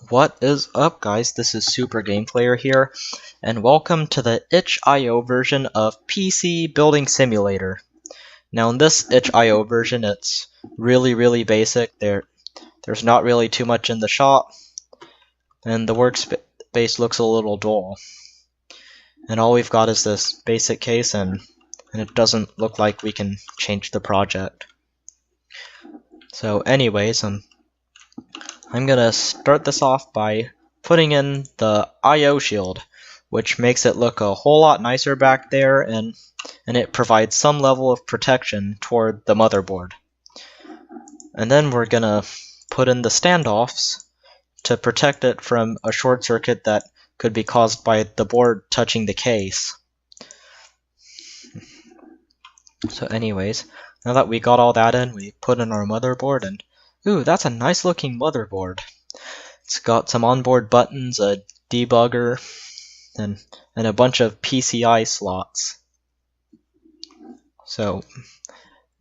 What is up, guys? This is Supergameplayer here, and welcome to the itch.io version of PC Building Simulator. Now, in this itch.io version, it's really basic. There's not really too much in the shop, and the workspace looks a little dull. And all we've got is this basic case, and it doesn't look like we can change the project. So anyways, I'm gonna start this off by putting in the I/O shield, which makes it look a whole lot nicer back there, and it provides some level of protection toward the motherboard. And then we're gonna put in the standoffs to protect it from a short circuit that could be caused by the board touching the case. So anyways, now that we got all that in, we put in our motherboard, and ooh, that's a nice looking motherboard. It's got some onboard buttons, a debugger, and a bunch of PCI slots. So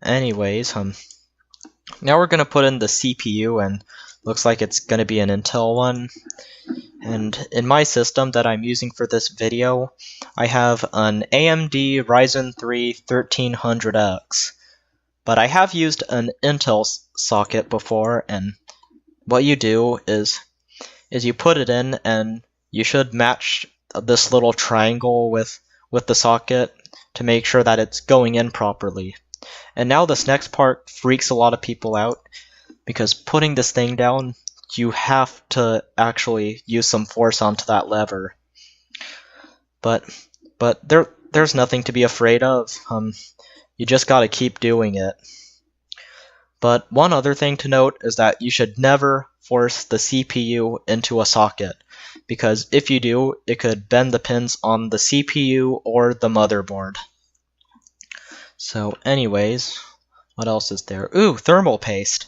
anyways, now we're gonna put in the CPU, and looks like it's gonna be an Intel one. And in my system that I'm using for this video, I have an AMD Ryzen 3 1300X. But I have used an Intel socket before, and what you do is you put it in, and you should match this little triangle with the socket to make sure that it's going in properly. And now this next part freaks a lot of people out, because putting this thing down, you have to actually use some force onto that lever. But there's nothing to be afraid of. You just gotta keep doing it. But one other thing to note is that you should never force the CPU into a socket, because if you do, it could bend the pins on the CPU or the motherboard. So anyways, what else is there? Ooh, thermal paste.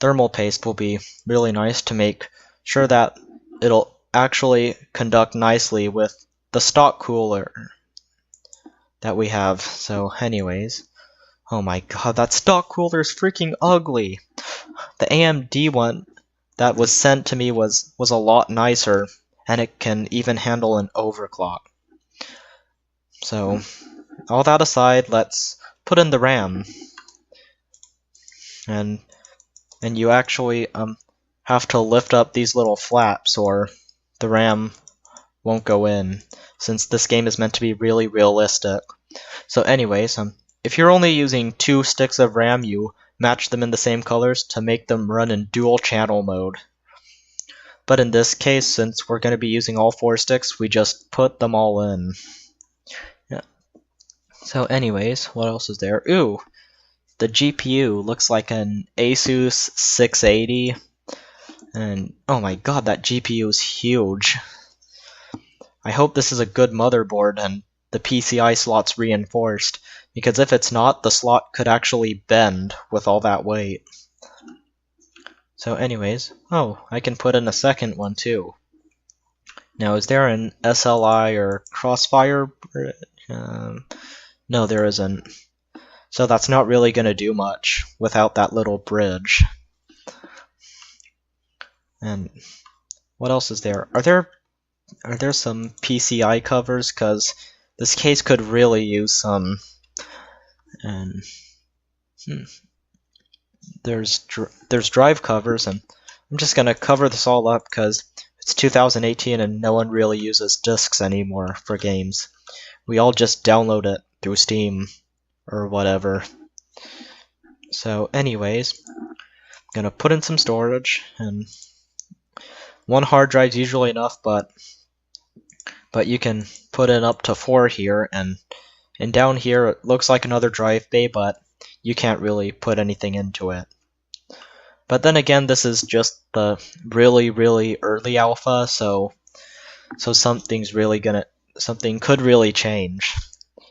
Thermal paste will be really nice to make sure that it'll actually conduct nicely with the stock cooler that we have. So anyways, oh my god, that stock cooler is freaking ugly. The AMD one that was sent to me was a lot nicer, and it can even handle an overclock. So all that aside, let's put in the RAM. And you actually have to lift up these little flaps, or the RAM won't go in, since this game is meant to be really realistic. So anyways, if you're only using 2 sticks of RAM, you match them in the same colors to make them run in dual channel mode. But in this case, since we're going to be using all 4 sticks, we just put them all in. Yeah. So anyways, what else is there? Ooh, the GPU looks like an Asus 680. And oh my god, that GPU is huge. I hope this is a good motherboard and the PCI slot's reinforced, because if it's not, the slot could actually bend with all that weight. So anyways, oh, I can put in a second one too. Now, is there an SLI or Crossfire? No, there isn't. So that's not really going to do much without that little bridge. And what else is there? Are there some PCI covers? Because this case could really use some. And there's drive covers, and I'm just gonna cover this all up because it's 2018 and no one really uses discs anymore for games. We all just download it through Steam or whatever. So anyways, I'm gonna put in some storage, and 1 hard drive is usually enough, but you can put in up to 4 here, and down here it looks like another drive bay, but you can't really put anything into it. But then again, this is just the really early alpha, so something could really change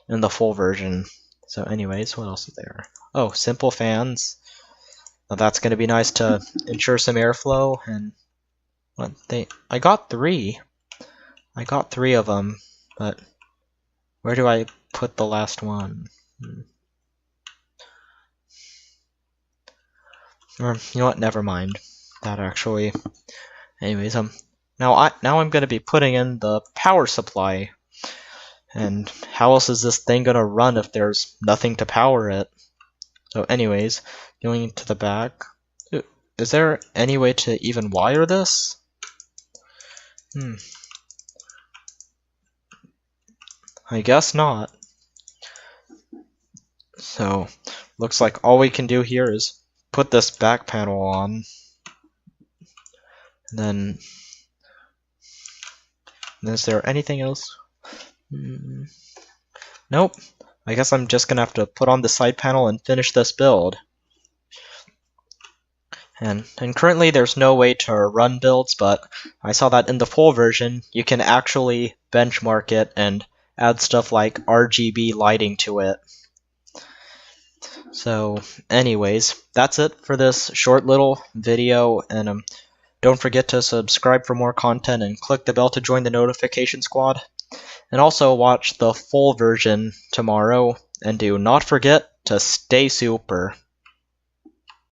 in the full version. So anyways, what else is there? Oh, simple fans. Now that's going to be nice to ensure some airflow. And I got 3. I got 3 of them, but where do I put the last one? Or, you know what, never mind that actually. Anyways, now I'm gonna be putting in the power supply. And how else is this thing gonna run if there's nothing to power it? So anyways, going to the back. Is there any way to even wire this? I guess not. So, looks like all we can do here is put this back panel on. And then, is there anything else? Nope. I guess I'm just gonna have to put on the side panel and finish this build. And currently there's no way to run builds, but I saw that in the full version you can actually benchmark it and add stuff like RGB lighting to it. So anyways, that's it for this short little video, and don't forget to subscribe for more content and click the bell to join the notification squad. And also watch the full version tomorrow, and do not forget to stay super.